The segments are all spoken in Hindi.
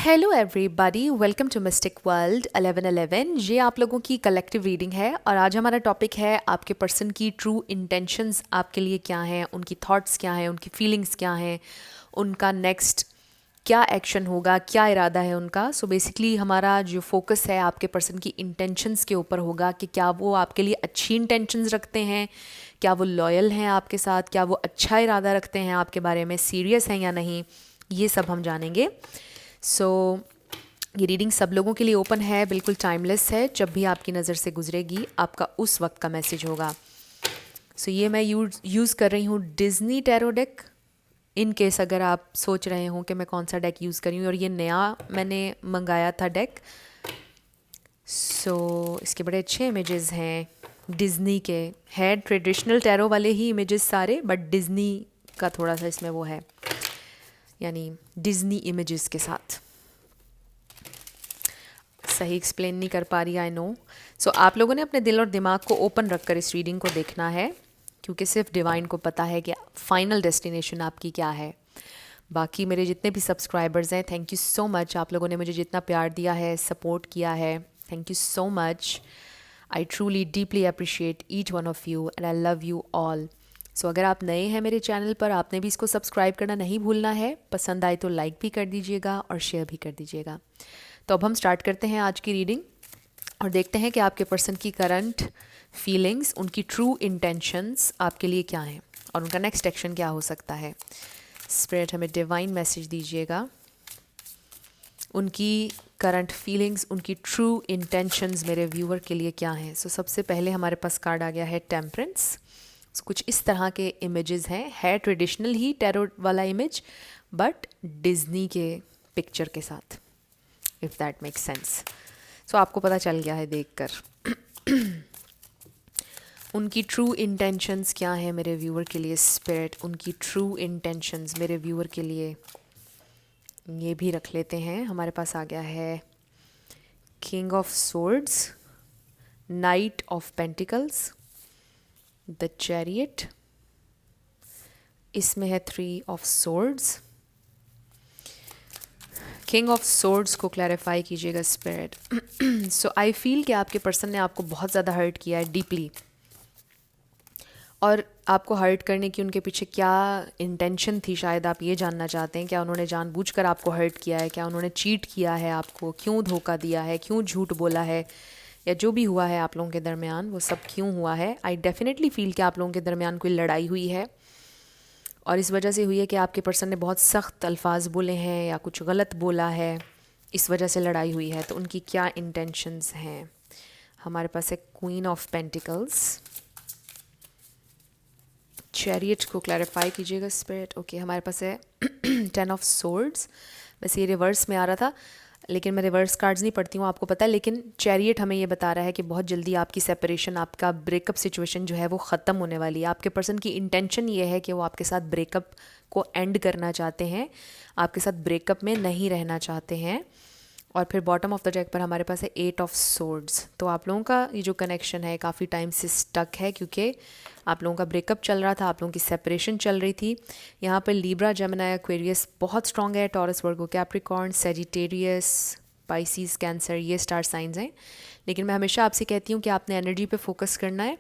Hello everybody, welcome to Mystic World 1111। ये आप लोगों की कलेक्टिव रीडिंग है और आज हमारा टॉपिक है आपके पर्सन की ट्रू इंटेंशंस आपके लिए क्या हैं, उनकी थॉट्स क्या हैं, उनकी फीलिंग्स क्या हैं, उनका नेक्स्ट क्या एक्शन होगा, क्या इरादा है उनका। सो बेसिकली हमारा जो फोकस है आपके पर्सन की इंटेंशंस के ऊपर होगा कि क्या वो आपके लिए अच्छी इंटेंशंस रखते हैं, क्या वो लॉयल हैं आपके साथ, क्या वो अच्छा इरादा रखते हैं आपके बारे में, सीरियस हैं या नहीं, ये सब हम जानेंगे। सो ये रीडिंग सब लोगों के लिए ओपन है, बिल्कुल टाइमलेस है। जब भी आपकी नज़र से गुजरेगी आपका उस वक्त का मैसेज होगा। सो ये मैं यूज़ कर रही हूँ Disney tarot deck. In case अगर आप सोच रहे हो कि मैं कौन सा डेक यूज़ कर रही हूँ, और ये नया मैंने मंगाया था डेक। सो इसके बड़े अच्छे इमेजेस हैं डिज़नी के। है ट्रेडिशनल टैरो वाले ही इमेजेस सारे, बट डिज़नी का थोड़ा सा इसमें वो है, यानी डिज़नी इमेजेस के साथ। सही एक्सप्लेन नहीं कर पा रही, आई नो। सो आप लोगों ने अपने दिल और दिमाग को ओपन रखकर इस रीडिंग को देखना है, क्योंकि सिर्फ डिवाइन को पता है कि फाइनल डेस्टिनेशन आपकी क्या है। बाकी मेरे जितने भी सब्सक्राइबर्स हैं, थैंक यू सो मच। आप लोगों ने मुझे जितना प्यार दिया है, सपोर्ट किया है, thank you so much. I truly deeply appreciate each one of you and I love you all. So अगर आप नए हैं मेरे चैनल पर, आपने भी इसको सब्सक्राइब करना नहीं भूलना है। पसंद आए तो लाइक भी कर दीजिएगा और शेयर भी कर दीजिएगा। तो अब हम स्टार्ट करते हैं आज की रीडिंग और देखते हैं कि आपके पर्सन की करंट फीलिंग्स, उनकी ट्रू इंटेंशंस आपके लिए क्या हैं और उनका नेक्स्ट एक्शन क्या हो सकता है। स्पिरिट हमें डिवाइन मैसेज दीजिएगा, उनकी करंट फीलिंग्स, उनकी ट्रू इंटेंशंस मेरे व्यूअर के लिए क्या हैं। सो सबसे पहले हमारे पास कार्ड आ गया है टेम्परेंस। कुछ इस तरह के इमेजेस हैं, है ट्रेडिशनल ही टैरो वाला इमेज, बट डिज्नी के पिक्चर के साथ, इफ़ दैट मेक्स सेंस। सो आपको पता चल गया है देखकर उनकी ट्रू इंटेंशंस क्या है मेरे व्यूअर के लिए। स्पिरिट उनकी ट्रू इंटेंशंस मेरे व्यूअर के लिए, ये भी रख लेते हैं। हमारे पास आ गया है king of swords, night of pentacles, the chariot, इसमें है 3 of swords. King of swords को क्लैरिफाई कीजिएगा स्पिरिट। सो आई फील कि आपके पर्सन ने आपको बहुत ज़्यादा हर्ट किया है डीपली, और आपको हर्ट करने की उनके पीछे क्या इंटेंशन थी, शायद आप ये जानना चाहते हैं। क्या उन्होंने जानबूझकर आपको हर्ट किया है, क्या उन्होंने चीट किया है आपको, क्यों धोखा दिया है, क्यों झूठ बोला है, या जो भी हुआ है आप लोगों के दरमियान वो सब क्यों हुआ है। आई डेफिनेटली फील कि आप लोगों के दरमियान कोई लड़ाई हुई है, और इस वजह से हुई है कि आपके पर्सन ने बहुत सख्त अल्फाज बोले हैं या कुछ गलत बोला है, इस वजह से लड़ाई हुई है। तो उनकी क्या इंटेंशंस हैं। हमारे पास है क्वीन ऑफ पेंटिकल्स, चैरियट को क्लैरिफाई कीजिएगा स्पिरिट। ओके, हमारे पास है 10 ऑफ सोर्ड्स। वैसे ये रिवर्स में आ रहा था, लेकिन मैं रिवर्स कार्ड्स नहीं पढ़ती हूँ, आपको पता है। लेकिन चैरियट हमें ये बता रहा है कि बहुत जल्दी आपकी सेपरेशन, आपका ब्रेकअप सिचुएशन जो है वो ख़त्म होने वाली है। आपके पर्सन की इंटेंशन ये है कि वो आपके साथ ब्रेकअप को एंड करना चाहते हैं, आपके साथ ब्रेकअप में नहीं रहना चाहते हैं। और फिर बॉटम ऑफ द डेक पर हमारे पास है 8 ऑफ सोर्ड्स। तो आप लोगों का ये जो कनेक्शन है काफ़ी टाइम से स्टक है, क्योंकि आप लोगों का ब्रेकअप चल रहा था, आप लोगों की सेपरेशन चल रही थी। यहाँ पर लीब्रा, जेमिनी, एक्वेरियस बहुत स्ट्रॉन्ग है, टॉरस, वर्गो, कैप्रिकॉर्न, सेजिटेरियस, पाइसीज, कैंसर, ये स्टार साइंस हैं। लेकिन मैं हमेशा आपसे कहती हूँ कि आपने एनर्जी पे फोकस करना है।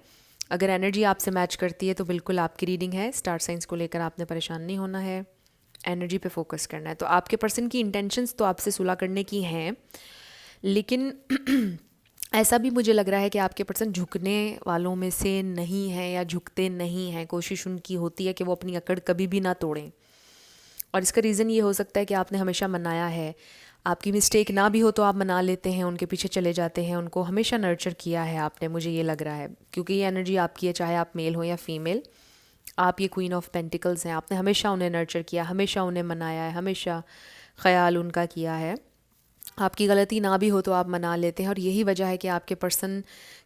अगर एनर्जी आपसे मैच करती है तो बिल्कुल आपकी रीडिंग है। स्टार साइंस को लेकर आपने परेशान नहीं होना है, एनर्जी पे फोकस करना है। तो आपके पर्सन की इंटेंशंस तो आपसे सुलह करने की हैं, लेकिन ऐसा भी मुझे लग रहा है कि आपके पर्सन झुकने वालों में से नहीं है या झुकते नहीं हैं। कोशिश उनकी होती है कि वो अपनी अकड़ कभी भी ना तोड़ें, और इसका रीज़न ये हो सकता है कि आपने हमेशा मनाया है। आपकी मिस्टेक ना भी हो तो आप मना लेते हैं, उनके पीछे चले जाते हैं, उनको हमेशा नर्चर किया है आपने, मुझे ये लग रहा है, क्योंकि ये एनर्जी आपकी है, चाहे आप मेल हो या फीमेल। आप ये क्वीन ऑफ पेंटिकल्स हैं, आपने हमेशा उन्हें नर्चर किया, हमेशा उन्हें मनाया है, हमेशा ख्याल उनका किया है। आपकी गलती ना भी हो तो आप मना लेते हैं, और यही वजह है कि आपके पर्सन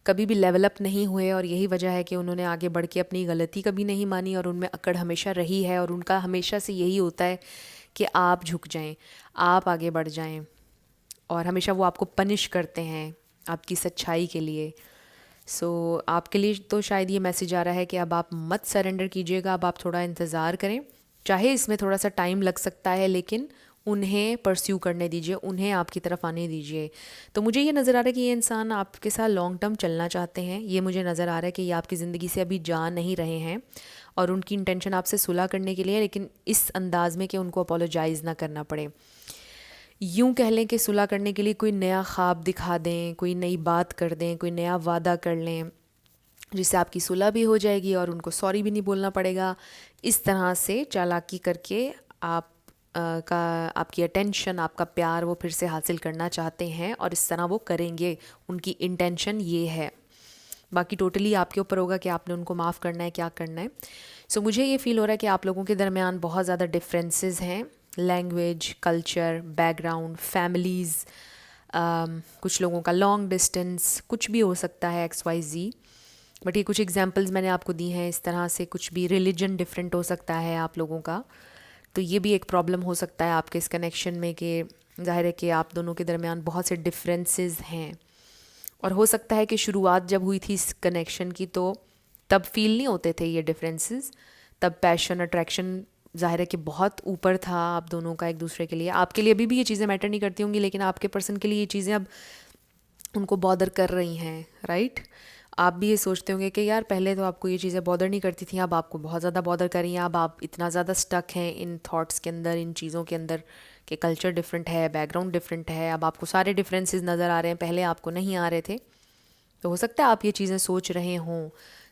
कभी भी लेवल अप नहीं हुए, और यही वजह है कि उन्होंने आगे बढ़ के अपनी गलती कभी नहीं मानी, और उनमें अकड़ हमेशा रही है। और उनका हमेशा से यही होता है कि आप झुक जाएं, आप आगे बढ़ जाएं, और हमेशा वो आपको पनिश करते हैं आपकी सच्चाई के लिए। सो आपके लिए तो शायद ये मैसेज आ रहा है कि अब आप मत सरेंडर कीजिएगा, अब आप थोड़ा इंतज़ार करें। चाहे इसमें थोड़ा सा टाइम लग सकता है, लेकिन उन्हें परस्यू करने दीजिए, उन्हें आपकी तरफ आने दीजिए। तो मुझे ये नज़र आ रहा है कि ये इंसान आपके साथ लॉन्ग टर्म चलना चाहते हैं। ये मुझे नज़र आ रहा है कि ये आपकी ज़िंदगी से अभी जा नहीं रहे हैं और उनकी इंटेंशन आपसे सुलह करने के लिए है, लेकिन इस अंदाज़ में कि उनको अपोलोजाइज़ ना करना पड़े। यूँ कह लें कि सुलह करने के लिए कोई नया ख्वाब दिखा दें, कोई नई बात कर दें, कोई नया वादा कर लें जिससे आपकी सुलह भी हो जाएगी और उनको सॉरी भी नहीं बोलना पड़ेगा। इस तरह से चालाकी करके आप का आपकी अटेंशन, आपका प्यार वो फिर से हासिल करना चाहते हैं और इस तरह वो करेंगे। उनकी इंटेंशन ये है। बाकी टोटली आपके ऊपर होगा कि आपने उनको माफ़ करना है, क्या करना है। सो मुझे ये फ़ील हो रहा है कि आप लोगों के दरमियान बहुत ज़्यादा डिफरेंसेस हैं, लैंग्वेज, कल्चर, बैकग्राउंड, फैमिलीज़, कुछ लोगों का लॉन्ग डिस्टेंस, कुछ भी हो सकता है, XYZ। बट ये कुछ एग्जांपल्स मैंने आपको दी हैं इस तरह से। कुछ भी रिलीजन डिफरेंट हो सकता है आप लोगों का, तो ये भी एक प्रॉब्लम हो सकता है आपके इस कनेक्शन में कि ज़ाहिर है कि आप दोनों के दरमियान बहुत से डिफरेंसेस हैं। और हो सकता है कि शुरुआत जब हुई थी इस कनेक्शन की तो तब फील नहीं होते थे ये डिफरेंसेस, तब पैशन, अट्रैक्शन ज़ाहिर है कि बहुत ऊपर था आप दोनों का एक दूसरे के लिए। आपके लिए अभी भी ये चीज़ें मैटर नहीं करती होंगी, लेकिन आपके पर्सन के लिए ये चीज़ें अब उनको बॉदर कर रही हैं, राइट। आप भी ये सोचते होंगे कि यार पहले तो आपको ये चीज़ें बॉदर नहीं करती थी, अब आपको बहुत ज़्यादा बॉदर कर रही हैं। अब आप इतना ज़्यादा स्टक हैं इन थॉट्स के अंदर, इन चीज़ों के अंदर कि कल्चर डिफरेंट है, बैकग्राउंड डिफरेंट है। अब आपको सारे डिफरेंसेस नज़र आ रहे हैं, पहले आपको नहीं आ रहे थे। तो हो सकता है आप ये चीज़ें सोच रहे हों।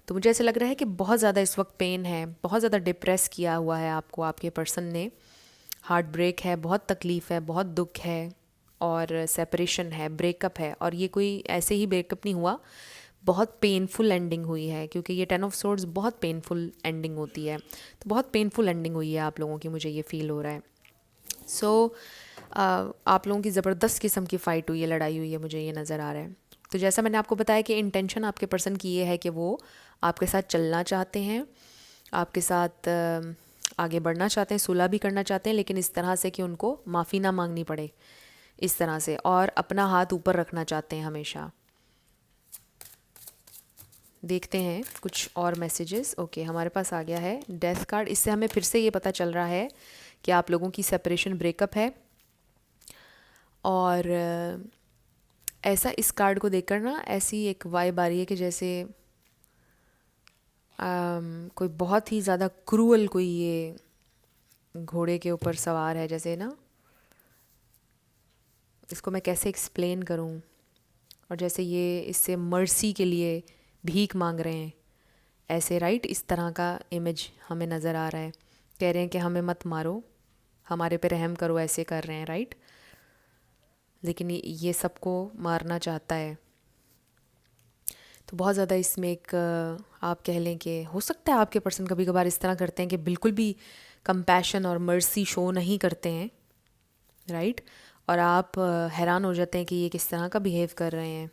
तो मुझे ऐसा लग रहा है कि बहुत ज़्यादा इस वक्त पेन है, बहुत ज़्यादा डिप्रेस किया हुआ है आपको आपके पर्सन ने। हार्ट ब्रेक है, बहुत तकलीफ़ है, बहुत दुख है और सेपरेशन है, ब्रेकअप है। और ये कोई ऐसे ही ब्रेकअप नहीं हुआ, बहुत पेनफुल एंडिंग हुई है, क्योंकि ये 10 ऑफ सोर्ड्स बहुत पेनफुल एंडिंग होती है। तो बहुत पेनफुल एंडिंग हुई है आप लोगों की, मुझे ये फ़ील हो रहा है। सो आप लोगों की ज़बरदस्त किस्म की फ़ाइट हुई है, लड़ाई हुई है, मुझे ये नज़र आ रहा है। तो जैसा मैंने आपको बताया कि इंटेंशन आपके पर्सन की ये है कि वो आपके साथ चलना चाहते हैं, आपके साथ आगे बढ़ना चाहते हैं, सुलह भी करना चाहते हैं, लेकिन इस तरह से कि उनको माफ़ी ना मांगनी पड़े इस तरह से, और अपना हाथ ऊपर रखना चाहते हैं हमेशा। देखते हैं कुछ और मैसेजेस। ओके, हमारे पास आ गया है डेथ कार्ड। इससे हमें फिर से ये पता चल रहा है कि आप लोगों की सेपरेशन, ब्रेकअप है। और ऐसा इस कार्ड को देखकर ना ऐसी एक वाइब आ रही है कि जैसे कोई बहुत ही ज़्यादा क्रूअल कोई ये घोड़े के ऊपर सवार है, जैसे ना, इसको मैं कैसे एक्सप्लेन करूं। और जैसे ये इससे मर्सी के लिए भीख मांग रहे हैं ऐसे, राइट। इस तरह का इमेज हमें नज़र आ रहा है। कह रहे हैं कि हमें मत मारो, हमारे पे रहम करो, ऐसे कर रहे हैं, राइट। लेकिन ये सबको मारना चाहता है। तो बहुत ज़्यादा इसमें एक आप कह लें कि हो सकता है आपके पर्सन कभी कभार इस तरह करते हैं कि बिल्कुल भी कंपैशन और मर्सी शो नहीं करते हैं, राइट। और आप हैरान हो जाते हैं कि ये किस तरह का बिहेव कर रहे हैं।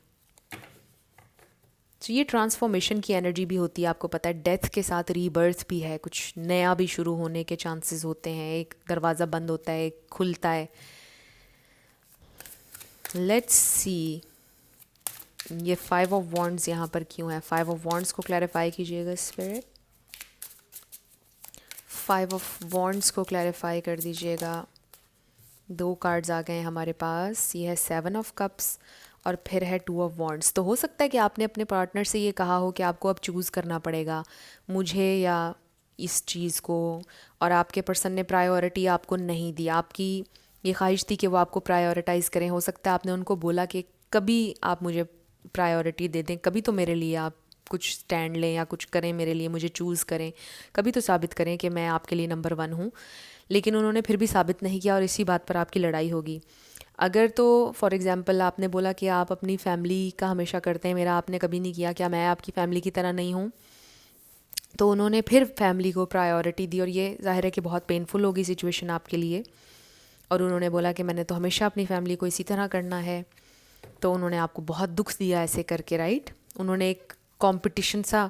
तो ये ट्रांसफॉर्मेशन की एनर्जी भी होती है, आपको पता है। डेथ के साथ रीबर्थ भी है, कुछ नया भी शुरू होने के चांसेस होते हैं। एक दरवाज़ा बंद होता है, एक खुलता है। लेट्स सी ये 5 ऑफ वॉन्ड्स यहाँ पर क्यों है। 5 ऑफ वॉन्ड्स को क्लैरिफाई कीजिएगा स्पिरिट। 5 ऑफ वॉन्ड्स को क्लैरिफाई कर दीजिएगा। 2 कार्ड्स आ गए हमारे पास। ये है 7 ऑफ कप्स और फिर है 2 ऑफ वॉन्ड्स। तो हो सकता है कि आपने अपने पार्टनर से ये कहा हो कि आपको अब चूज़ करना पड़ेगा, मुझे या इस चीज़ को, और आपके पर्सन ने प्रायोरिटी आपको नहीं दी। आपकी ये ख्वाहिश थी कि वो आपको प्रायोरिटाइज़ करें। हो सकता है आपने उनको बोला कि कभी आप मुझे प्रायोरिटी दे दें, कभी तो मेरे लिए आप कुछ स्टैंड लें या कुछ करें मेरे लिए, मुझे चूज़ करें, कभी तो साबित करें कि मैं आपके लिए नंबर 1 हूँ। लेकिन उन्होंने फिर भी साबित नहीं किया और इसी बात पर आपकी लड़ाई होगी। अगर तो फॉर एग्ज़ाम्पल आपने बोला कि आप अपनी फ़ैमिली का हमेशा करते हैं, मेरा आपने कभी नहीं किया, क्या मैं आपकी फ़ैमिली की तरह नहीं हूँ। तो उन्होंने फिर फैमिली को प्रायोरिटी दी और ये ज़ाहिर है कि बहुत पेनफुल होगी सिचुएशन आपके लिए। और उन्होंने बोला कि मैंने तो हमेशा अपनी फ़ैमिली को इसी तरह करना है। तो उन्होंने आपको बहुत दुख दिया ऐसे करके, राइट। उन्होंने एक कंपटीशन सा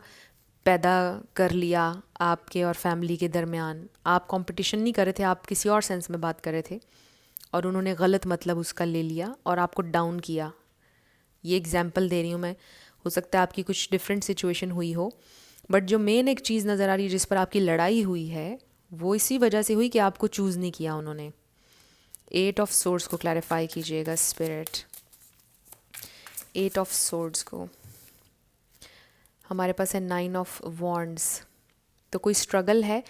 पैदा कर लिया आपके और फैमिली के दरमियान। आप कंपटीशन नहीं कर रहे थे, आप किसी और सेंस में बात कर रहे थे, और उन्होंने गलत मतलब उसका ले लिया और आपको डाउन किया। ये एग्जाम्पल दे रही हूँ मैं, हो सकता है आपकी कुछ डिफरेंट सिचुएशन हुई हो, बट जो मेन एक चीज़ नज़र आ रही है जिस पर आपकी लड़ाई हुई है वो इसी वजह से हुई कि आपको चूज़ नहीं किया उन्होंने। एट ऑफ सोर्ड्स को क्लैरिफाई कीजिएगा स्पिरिट। एट ऑफ सोर्ड्स को, हमारे पास है नाइन ऑफ वॉन्ड्स। तो कोई स्ट्रगल है।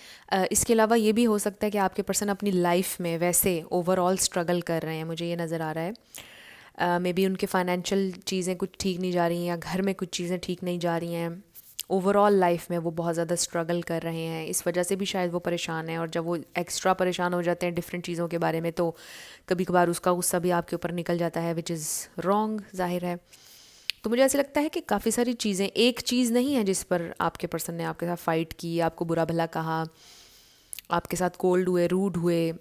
इसके अलावा ये भी हो सकता है कि आपके पर्सन अपनी लाइफ में वैसे ओवरऑल स्ट्रगल कर रहे हैं, मुझे ये नज़र आ रहा है। मे बी उनके फाइनेंशियल चीज़ें कुछ ठीक नहीं जा रही हैं, या घर में कुछ चीज़ें ठीक नहीं जा रही हैं। ओवरऑल लाइफ में वो बहुत ज़्यादा स्ट्रगल कर रहे हैं, इस वजह से भी शायद वो परेशान हैं। और जब वो एक्स्ट्रा परेशान हो जाते हैं डिफरेंट चीज़ों के बारे में, तो कभी कभार उसका गुस्सा भी आपके ऊपर निकल जाता है, विच इज़ रॉन्ग, जाहिर है। तो मुझे ऐसे लगता है कि काफ़ी सारी चीज़ें, एक चीज़ नहीं है जिस पर आपके पर्सन ने आपके साथ फ़ाइट की, आपको बुरा भला कहा, आपके साथ कोल्ड हुए, रूड हुए,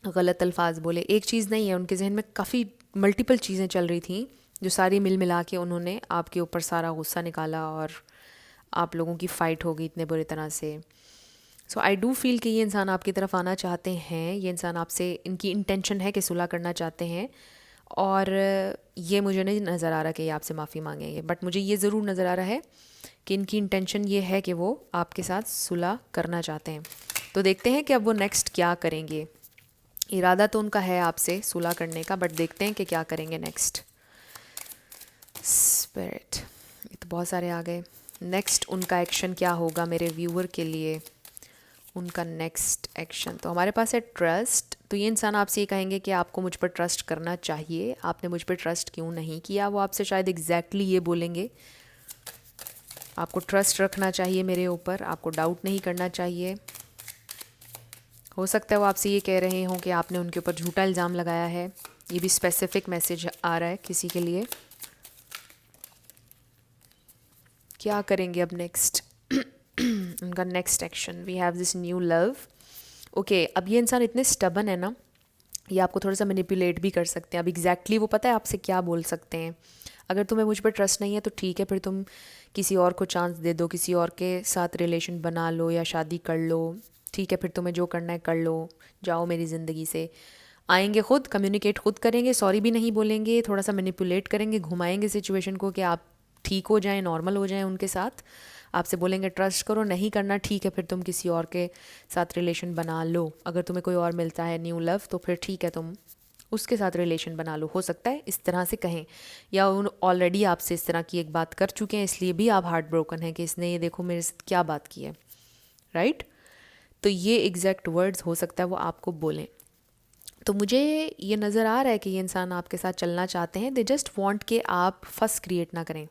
गलत अल्फाज बोले। एक चीज़ नहीं है, उनके जहन में काफ़ी मल्टीपल चीज़ें चल रही थी, जो सारी मिल मिला के उन्होंने आपके ऊपर सारा गुस्सा निकाला और आप लोगों की फ़ाइट हो गई इतने बुरी तरह से। सो आई डू फील कि ये इंसान आपकी तरफ आना चाहते हैं, ये इंसान आपसे, इनकी इंटेंशन है कि सुलह करना चाहते हैं। और ये मुझे नहीं नज़र आ रहा कि ये आपसे माफ़ी मांगेंगे, बट मुझे ये ज़रूर नज़र आ रहा है कि इनकी इंटेंशन ये है कि वो आपके साथ सुलह करना चाहते हैं। तो देखते हैं कि अब वो नेक्स्ट क्या करेंगे। इरादा तो उनका है आपसे सुलह करने का, बट देखते हैं कि क्या करेंगे नेक्स्ट। स्पिरिट, ये तो बहुत सारे आ गए। नेक्स्ट उनका एक्शन क्या होगा मेरे व्यूअर के लिए, उनका नेक्स्ट एक्शन। तो हमारे पास है ट्रस्ट। तो ये इंसान आपसे ये कहेंगे कि आपको मुझ पर ट्रस्ट करना चाहिए, आपने मुझ पर ट्रस्ट क्यों नहीं किया। वो आपसे शायद एग्जैक्टली ये बोलेंगे, आपको ट्रस्ट रखना चाहिए मेरे ऊपर, आपको डाउट नहीं करना चाहिए। हो सकता है वो आपसे ये कह रहे हों कि आपने उनके ऊपर झूठा इल्ज़ाम लगाया है। ये भी स्पेसिफिक मैसेज आ रहा है किसी के लिए। क्या करेंगे अब नेक्स्ट, उनका next action. We have this new love. Okay, अब ये इंसान इतने स्टबन है ना, ये आपको थोड़ा सा मैनिपुलेट भी कर सकते हैं। अब एग्जैक्टली वो पता है आपसे क्या बोल सकते हैं। अगर तुम्हें मुझ पर ट्रस्ट नहीं है तो ठीक है, फिर तुम किसी और को चांस दे दो, किसी और के साथ रिलेशन बना लो या शादी कर लो, ठीक है, फिर तुम्हें जो करना है कर लो, जाओ मेरी ज़िंदगी से। आएंगे खुद, कम्युनिकेट खुद करेंगे, सॉरी भी नहीं बोलेंगे, थोड़ा सा मैनिपुलेट करेंगे, घुमाएंगे सिचुएशन को कि आप ठीक हो जाएं, नॉर्मल हो जाएं उनके साथ। आपसे बोलेंगे ट्रस्ट करो, नहीं करना ठीक है, फिर तुम किसी और के साथ रिलेशन बना लो। अगर तुम्हें कोई और मिलता है न्यू लव, तो फिर ठीक है, तुम उसके साथ रिलेशन बना लो। हो सकता है इस तरह से कहें, या उन ऑलरेडी आपसे इस तरह की एक बात कर चुके हैं, इसलिए भी आप हार्ट ब्रोकन हैं कि इसने ये देखो मेरे साथ क्या बात की है, राइट। तो ये एग्जैक्ट वर्ड्स हो सकता है वो आपको बोलें। तो मुझे ये नज़र आ रहा है कि ये इंसान आपके साथ चलना चाहते हैं। दे जस्ट वांट कि आप फस क्रिएट ना करें,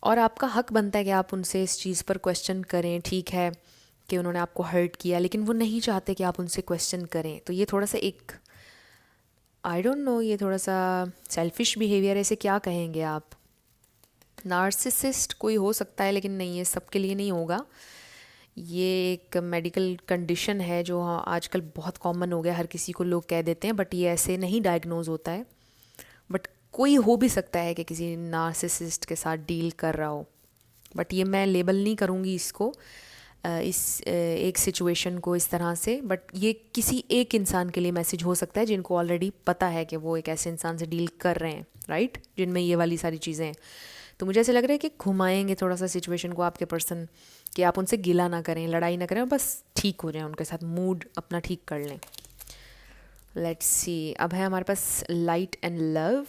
और आपका हक बनता है कि आप उनसे इस चीज़ पर क्वेश्चन करें। ठीक है कि उन्होंने आपको हर्ट किया, लेकिन वो नहीं चाहते कि आप उनसे क्वेश्चन करें। तो ये थोड़ा सा एक, आई डोंट नो, ये थोड़ा सा सेल्फिश बिहेवियर है, इसे क्या कहेंगे आप। नार्सिसिस्ट कोई हो सकता है, लेकिन नहीं, ये सबके लिए नहीं होगा। ये एक मेडिकल कंडीशन है जो आजकल बहुत कॉमन हो गया, हर किसी को लोग कह देते हैं, बट ये ऐसे नहीं डायग्नोज होता है। बट कोई हो भी सकता है कि किसी नार्सिसिस्ट के साथ डील कर रहा हो, बट ये मैं लेबल नहीं करूँगी इसको, इस एक सिचुएशन को इस तरह से। बट ये किसी एक इंसान के लिए मैसेज हो सकता है जिनको ऑलरेडी पता है कि वो एक ऐसे इंसान से डील कर रहे हैं, राइट, जिनमें ये वाली सारी चीज़ें हैं। तो मुझे ऐसे लग रहा है कि घुमाएंगे थोड़ा सा सिचुएशन को आपके पर्सन, कि आप उनसे गिला ना करें, लड़ाई ना करें, और बस ठीक हो जाए, उनके साथ मूड अपना ठीक कर लें। लेट्स सी, अब है हमारे पास light and love.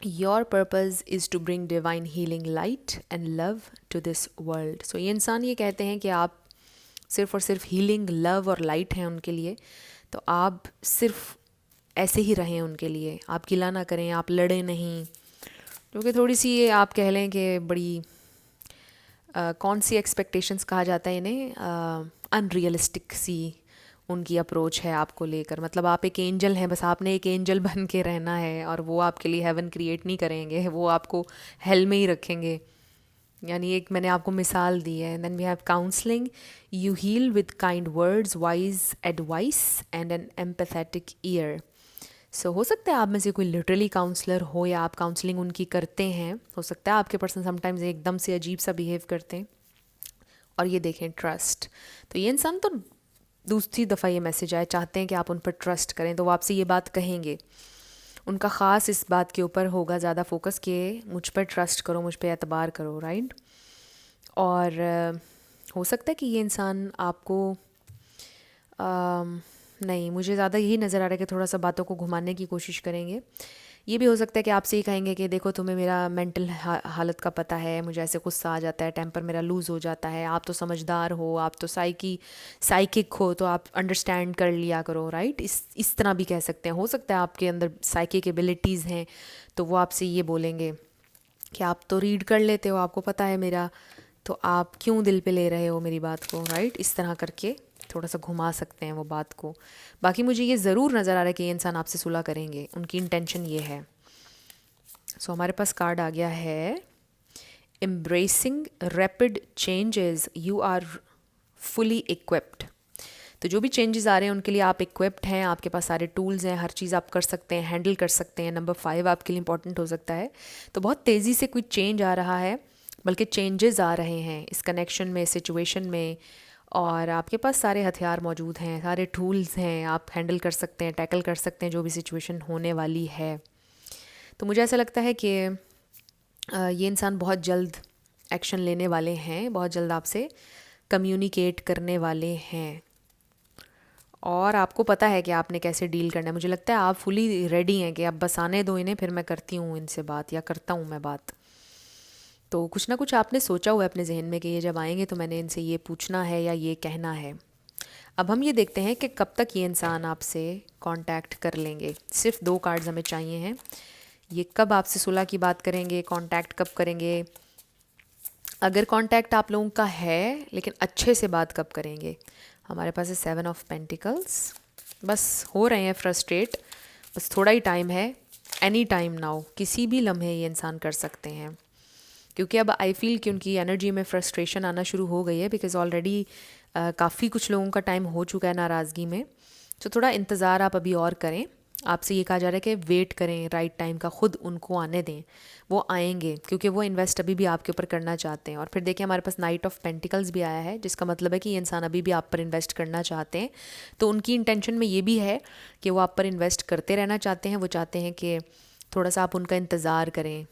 Your purpose is to bring divine healing light and love to this world. So ये इंसान ये कहते हैं कि आप सिर्फ़ और सिर्फ हीलिंग, लव और लाइट हैं उनके लिए। तो आप सिर्फ ऐसे ही रहें उनके लिए, आप गिला ना करें, आप लड़ें नहीं। क्योंकि थोड़ी सी ये आप कह लें कि बड़ी कौन सी एक्सपेक्टेशंस कहा जाता है इन्हें, अनरियलिस्टिक सी उनकी अप्रोच है आपको लेकर। मतलब आप एक एंजल हैं, बस आपने एक एंजल बन के रहना है, और वो आपके लिए हेवन क्रिएट नहीं करेंगे, वो आपको हेल में ही रखेंगे। यानी एक मैंने आपको मिसाल दी है। Then we have counselling, you heal with kind words, wise advice and an empathetic ear. So हो सकता है आप में से कोई लिटरली काउंसलर हो, या आप काउंसलिंग उनकी करते हैं। हो सकता है आपके पर्सन समटाइम्स एकदम से अजीब सा बिहेव करते हैं। और ये देखें ट्रस्ट, तो ये इंसान तो दूसरी दफ़ा ये मैसेज आया, चाहते हैं कि आप उन पर ट्रस्ट करें, तो वो आपसे ये बात कहेंगे। उनका ख़ास इस बात के ऊपर होगा ज़्यादा फोकस कि मुझ पर ट्रस्ट करो, मुझ पर एतबार करो, राइट। और हो सकता है कि ये इंसान आपको नहीं, मुझे ज़्यादा यही नज़र आ रहा है कि थोड़ा सा बातों को घुमाने की कोशिश करेंगे। ये भी हो सकता है कि आपसे ये कहेंगे कि देखो तुम्हें मेरा मेंटल हालत का पता है, मुझे ऐसे गुस्सा आ जाता है, टेम्पर मेरा लूज़ हो जाता है, आप तो समझदार हो, आप तो साइकिक हो, तो आप अंडरस्टैंड कर लिया करो, राइट। इस तरह भी कह सकते हैं। हो सकता है आपके अंदर साइकिक एबिलिटीज़ हैं, तो वो आपसे ये बोलेंगे कि आप तो रीड कर लेते हो, आपको पता है मेरा, तो आप क्यों दिल पे ले रहे हो मेरी बात को, राइट। इस तरह करके थोड़ा सा घुमा सकते हैं वो बात को। बाकी मुझे ये ज़रूर नज़र आ रहा है कि ये इंसान आपसे सुलह करेंगे, उनकी इंटेंशन ये है। सो हमारे पास कार्ड आ गया है embracing rapid changes, you are fully equipped. तो जो भी चेंजेस आ रहे हैं उनके लिए आप इक्विप्ड हैं, आपके पास सारे टूल्स हैं, हर चीज़ आप कर सकते हैं, हैंडल कर सकते हैं। नंबर 5 आपके लिए इंपॉर्टेंट हो सकता है। तो बहुत तेज़ी से कोई चेंज आ रहा है, बल्कि चेंजेस आ रहे हैं इस कनेक्शन में, सिचुएशन में, और आपके पास सारे हथियार मौजूद हैं, सारे टूल्स हैं, आप हैंडल कर सकते हैं, टैकल कर सकते हैं जो भी सिचुएशन होने वाली है। तो मुझे ऐसा लगता है कि ये इंसान बहुत जल्द एक्शन लेने वाले हैं, बहुत जल्द आपसे कम्युनिकेट करने वाले हैं, और आपको पता है कि आपने कैसे डील करना है। मुझे लगता है आप फुली रेडी हैं कि अब बस आने दो इन्हें, फिर मैं करती हूँ इनसे बात, या करता हूँ मैं बात। तो कुछ ना कुछ आपने सोचा हुआ है अपने जहन में कि ये जब आएंगे तो मैंने इनसे ये पूछना है या ये कहना है। अब हम ये देखते हैं कि कब तक ये इंसान आपसे कांटेक्ट कर लेंगे। सिर्फ 2 कार्ड्स हमें चाहिए हैं। ये कब आपसे सुलह की बात करेंगे, कांटेक्ट कब करेंगे, अगर कांटेक्ट आप लोगों का है लेकिन अच्छे से बात कब करेंगे। हमारे पास है 7 ऑफ पेंटिकल्स। बस हो रहे हैं फ्रस्ट्रेट, बस थोड़ा ही टाइम है, एनी टाइम नाउ, किसी भी लम्हे ये इंसान कर सकते हैं। क्योंकि अब आई फील कि उनकी एनर्जी में फ्रस्ट्रेशन आना शुरू हो गई है, बिकॉज़ ऑलरेडी काफ़ी कुछ लोगों का टाइम हो चुका है नाराज़गी में। तो थोड़ा इंतज़ार आप अभी और करें। आपसे ये कहा जा रहा है कि वेट करें राइट टाइम का, खुद उनको आने दें, वो आएंगे, क्योंकि वो इन्वेस्ट अभी भी आपके ऊपर करना चाहते हैं। और फिर देखिए हमारे पास नाइट ऑफ पेंटिकल्स भी आया है, जिसका मतलब है कि ये इंसान अभी भी आप पर इन्वेस्ट करना चाहते हैं। तो उनकी इंटेंशन में ये भी है कि वो आप पर इन्वेस्ट करते रहना चाहते हैं। वो चाहते हैं कि थोड़ा सा आप उनका इंतज़ार करें।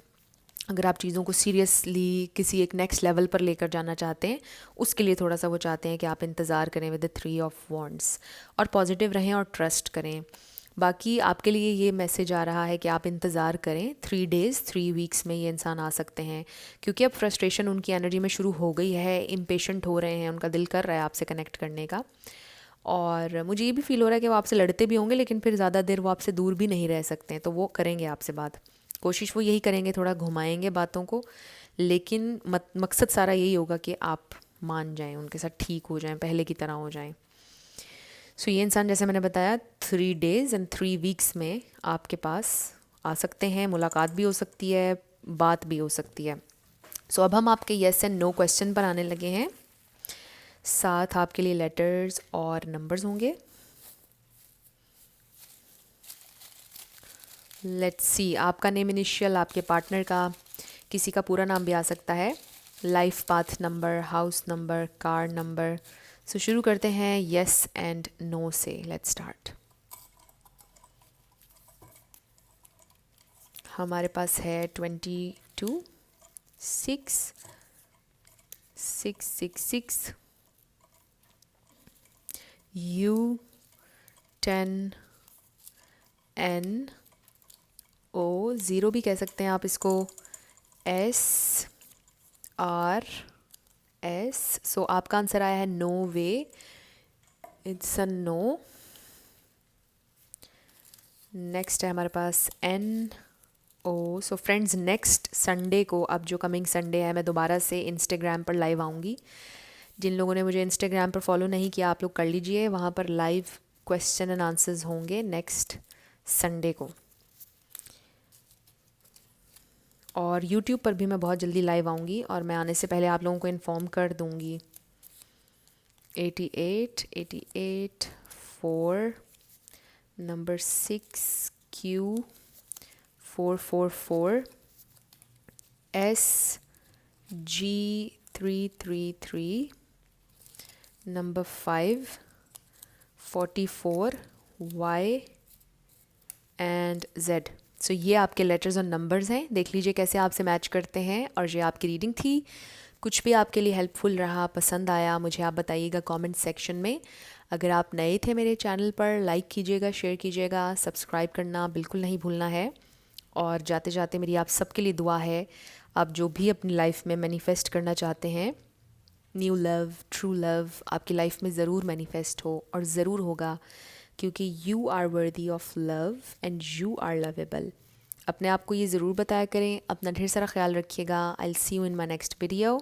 अगर आप चीज़ों को सीरियसली किसी एक नेक्स्ट लेवल पर लेकर जाना चाहते हैं, उसके लिए थोड़ा सा वो चाहते हैं कि आप इंतज़ार करें विद द 3 ऑफ वॉन्ड्स, और पॉजिटिव रहें और ट्रस्ट करें। बाकी आपके लिए ये मैसेज आ रहा है कि आप इंतज़ार करें, 3 डेज़ 3 वीक्स में ये इंसान आ सकते हैं, क्योंकि अब फ्रस्ट्रेशन उनकी एनर्जी में शुरू हो गई है, इम्पेशेंट हो रहे हैं, उनका दिल कर रहा है आपसे कनेक्ट करने का। और मुझे ये भी फील हो रहा है कि वो आपसे लड़ते भी होंगे, लेकिन फिर ज़्यादा देर वो आपसे दूर भी नहीं रह सकते हैं, तो वो करेंगे आपसे बात। कोशिश वो यही करेंगे, थोड़ा घुमाएंगे बातों को, लेकिन मकसद सारा यही होगा कि आप मान जाएं, उनके साथ ठीक हो जाएं, पहले की तरह हो जाएं। सो ये इंसान, जैसे मैंने बताया, 3 डेज़ एंड 3 वीक्स में आपके पास आ सकते हैं। मुलाकात भी हो सकती है, बात भी हो सकती है। सो अब हम आपके येस एंड नो क्वेश्चन पर आने लगे हैं। साथ आपके लिए लेटर्स और नंबर्स होंगे। लेट्स सी, आपका नेम इनिशियल, आपके पार्टनर का, किसी का पूरा नाम भी आ सकता है, life path number, house number, car number. So शुरू करते हैं येस एंड नो से। Let's start. हमारे पास है 22, 6, 666, U, 10, N, O, 0 भी कह सकते हैं आप इसको, S, R, S। सो आपका आंसर आया है no way, it's a no. Next है हमारे पास N, O। So friends, next Sunday को, अब जो कमिंग संडे है, मैं दोबारा से इंस्टाग्राम पर लाइव आऊँगी। जिन लोगों ने मुझे इंस्टाग्राम पर फॉलो नहीं किया, आप लोग कर लीजिए, वहाँ पर लाइव क्वेश्चन एंड आंसर्स होंगे नेक्स्ट संडे को। और यूट्यूब पर भी मैं बहुत जल्दी लाइव आऊँगी, और मैं आने से पहले आप लोगों को इन्फॉर्म कर दूँगी। 88, 88, 4, number 6, Q, 444, S, G, 333, number 5, 44, Y and Z। सो ये आपके लेटर्स और नंबर्स हैं। देख लीजिए कैसे आपसे मैच करते हैं। और ये आपकी रीडिंग थी। कुछ भी आपके लिए हेल्पफुल रहा, पसंद आया, मुझे आप बताइएगा कमेंट सेक्शन में। अगर आप नए थे मेरे चैनल पर, लाइक कीजिएगा, शेयर कीजिएगा, सब्सक्राइब करना बिल्कुल नहीं भूलना है। और जाते जाते मेरी आप सबके लिए दुआ है, आप जो भी अपनी लाइफ में मैनिफेस्ट करना चाहते हैं, न्यू लव, ट्रू लव, आपकी लाइफ में ज़रूर मैनिफेस्ट हो और ज़रूर होगा, क्योंकि you are worthy of love and you are lovable. अपने आप को ये ज़रूर बताया करें। अपना ढेर सारा ख्याल रखिएगा। I will see you in my next video.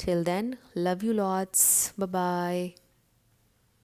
Till then, love you lots, bye bye.